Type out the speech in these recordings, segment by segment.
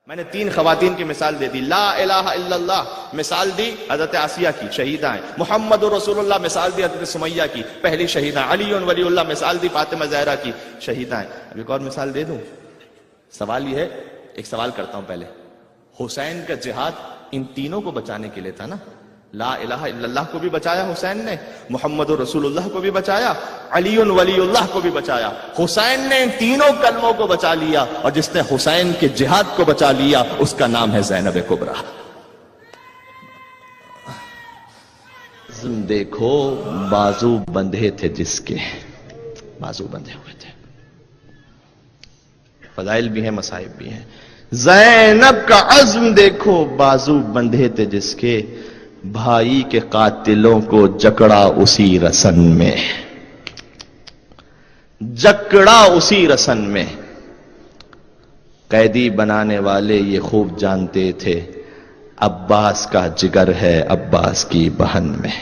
میں نے 3 خواتین کی مثال دے دی. لا الہ الا اللہ مثال دی حضرت آسیہ کی، شہیدہ ہیں. محمد رسول اللہ مثال دی حضرت سمیہ کی، پہلی شہیدہ. علی ولی اللہ مثال دی فاطمہ زہرا کی، شہیدہ ہیں. اب ایک اور مثال دے دوں. سوال یہ ہے، ایک سوال کرتا ہوں پہلے. حسین کا جہاد ان تینوں کو بچانے کے لیے تھا نا. لا الہ الا اللہ کو بھی بچایا حسین نے، محمد رسول اللہ کو بھی بچایا، علی ولی اللہ کو بھی بچایا. حسین نے ان تینوں کلموں کو بچا لیا، اور جس نے حسین کے جہاد کو بچا لیا اس کا نام ہے زینب کبریٰ. دیکھو بازو بندھے تھے جس کے، بازو بندھے ہوئے تھے. فضائل بھی ہیں، مصائب بھی ہیں. زینب کا عزم دیکھو، بازو بندھے تھے جس کے، بھائی کے قاتلوں کو جکڑا اسی رسن میں، جکڑا اسی رسن میں. قیدی بنانے والے یہ خوب جانتے تھے عباس کا جگر ہے عباس کی بہن میں.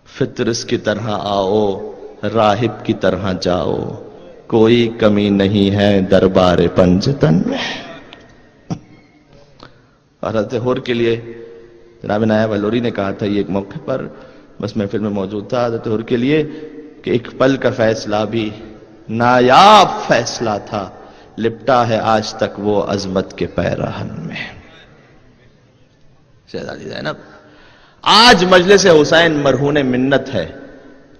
فطرس کی طرح آؤ، راہب کی طرح جاؤ، کوئی کمی نہیں ہے دربار پنجتن میں. اور حضرت حور کے لیے جناب نائب الوری نے کہا تھا یہ ایک موقع پر، بس محفل میں موجود تھا، حضرت حور کے لیے کہ ایک پل کا فیصلہ بھی نایاب فیصلہ تھا، لپٹا ہے آج تک وہ عظمت کے پیراہن میں. شہزادی زینب آج مجلس حسین مرہون منت ہے،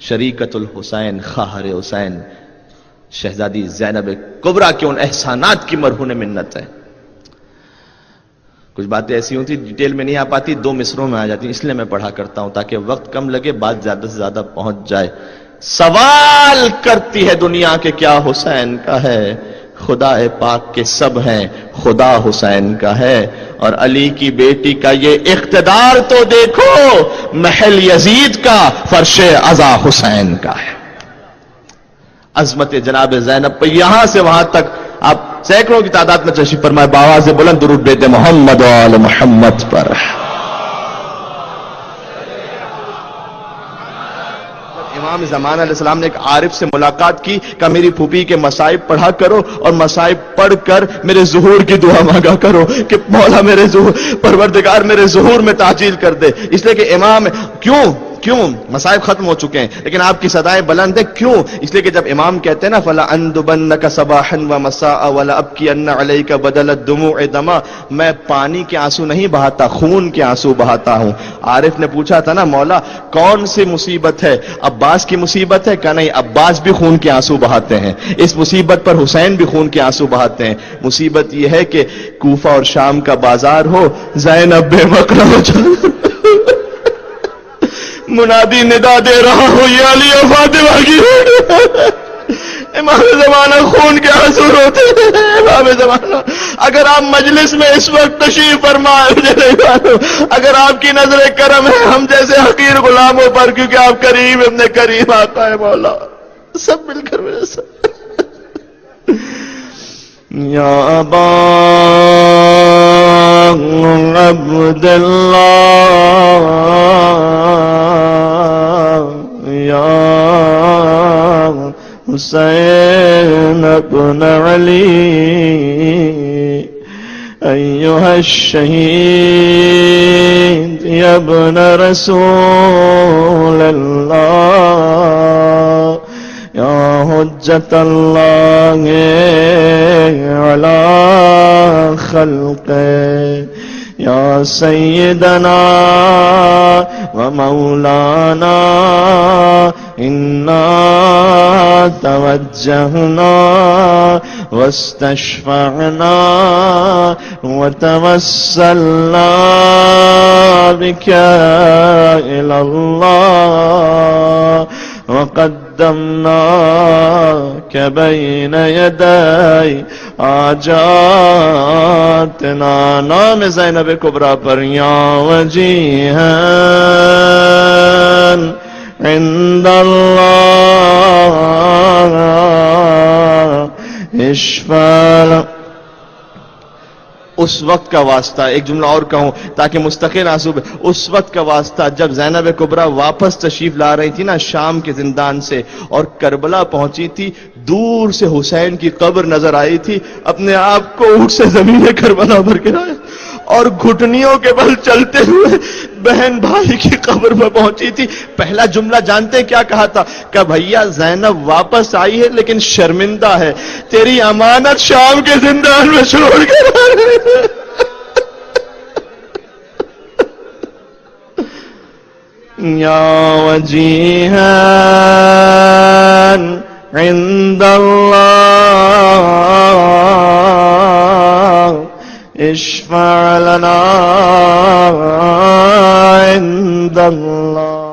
شریکت الحسین خواہر حسین شہزادی زینب کبریٰ کے ان احسانات کی مرہون منت ہے. کچھ باتیں ایسی ہوتی ڈیٹیل میں نہیں آ پاتی، 2 مصروں میں آ جاتی، اس لیے میں پڑھا کرتا ہوں تاکہ وقت کم لگے، بات زیادہ سے زیادہ پہنچ جائے. سوال کرتی ہے دنیا کہ کیا حسین کا ہے؟ خدا پاک کے سب ہیں، خدا حسین کا ہے. اور علی کی بیٹی کا یہ اقتدار تو دیکھو، محل یزید کا فرش عزا حسین کا ہے. عظمت جناب زینب پہ یہاں سے وہاں تک آپ سینکڑوں کی تعداد میں تشریف فرمائے، بآواز بلند درود بھیجیں محمد و آل محمد پر. امام زمان علیہ السلام نے ایک عارف سے ملاقات کی، کہا میری پھوپھی کے مصائب پڑھا کرو اور مصائب پڑھ کر میرے ظہور کی دعا مانگا کرو کہ مولا میرے ظہور، پروردگار میرے ظہور میں تعجیل کر دے. اس لیے کہ امام کیوں مصائب ختم ہو چکے ہیں لیکن آپ کی صدائیں بلند ہیں. کیوں؟ اس لیے کہ جب امام کہتے ہیں نا فلا اندبنک صباحا ومساء ولا ابکین علیک بدل الدموع دما، میں پانی کے آنسو نہیں بہاتا، خون کے آنسو بہاتا ہوں. عارف نے پوچھا تھا نا مولا کون سی مصیبت ہے؟ عباس کی مصیبت ہے؟ کہا نہیں، عباس بھی خون کے آنسو بہاتے ہیں، اس مصیبت پر حسین بھی خون کے آنسو بہاتے ہیں. مصیبت یہ ہے کہ کوفہ اور شام کا بازار ہو، زینب بے مقرر ہو جائے، منادی ندا دے رہا ہوں یہ علی و فاطمہ کی امام زمانہ خون کے آنسو روتے ہیں. امام زمانہ اگر آپ مجلس میں اس وقت تشریف فرمائے، اگر آپ کی نظر کرم ہے ہم جیسے حقیر غلاموں پر، کیونکہ آپ کریم ابن کریم آقا ہے مولا، سب مل کر میرے ساتھ. یا ابا عبداللہ یا حسین ابن علی ایہا الشہید یا ابن رسول اللہ یا حجت اللہ علی خلقہ یا سیدنا و مولانا انا توجہنا واستشفعنا وتوسلنا بک الی اللہ وقدمناک بین یدی آجاتنا. نام زینب کبریٰ پر یا وجیہاً عند اللہ اشفع. اس وقت کا واسطہ، ایک جملہ اور کہوں تاکہ مستقل آنسو بہ، اس وقت کا واسطہ جب زینب کبریٰ واپس تشریف لا رہی تھی نا شام کے زندان سے اور کربلا پہنچی تھی، دور سے حسین کی قبر نظر آئی تھی، اپنے آپ کو اونٹ سے زمین کربلا پر گرایا اور گھٹنیوں کے بل چلتے ہوئے بہن بھائی کی قبر میں پہنچی تھی۔ پہلا جملہ جانتے کیا کہا تھا؟ کہ بھیا زینب واپس آئی ہے لیکن شرمندہ ہے، تیری امانت شام کے زندان میں چھوڑ کے یا وجیہا عند اللہ اشفع لنا عند اللہ۔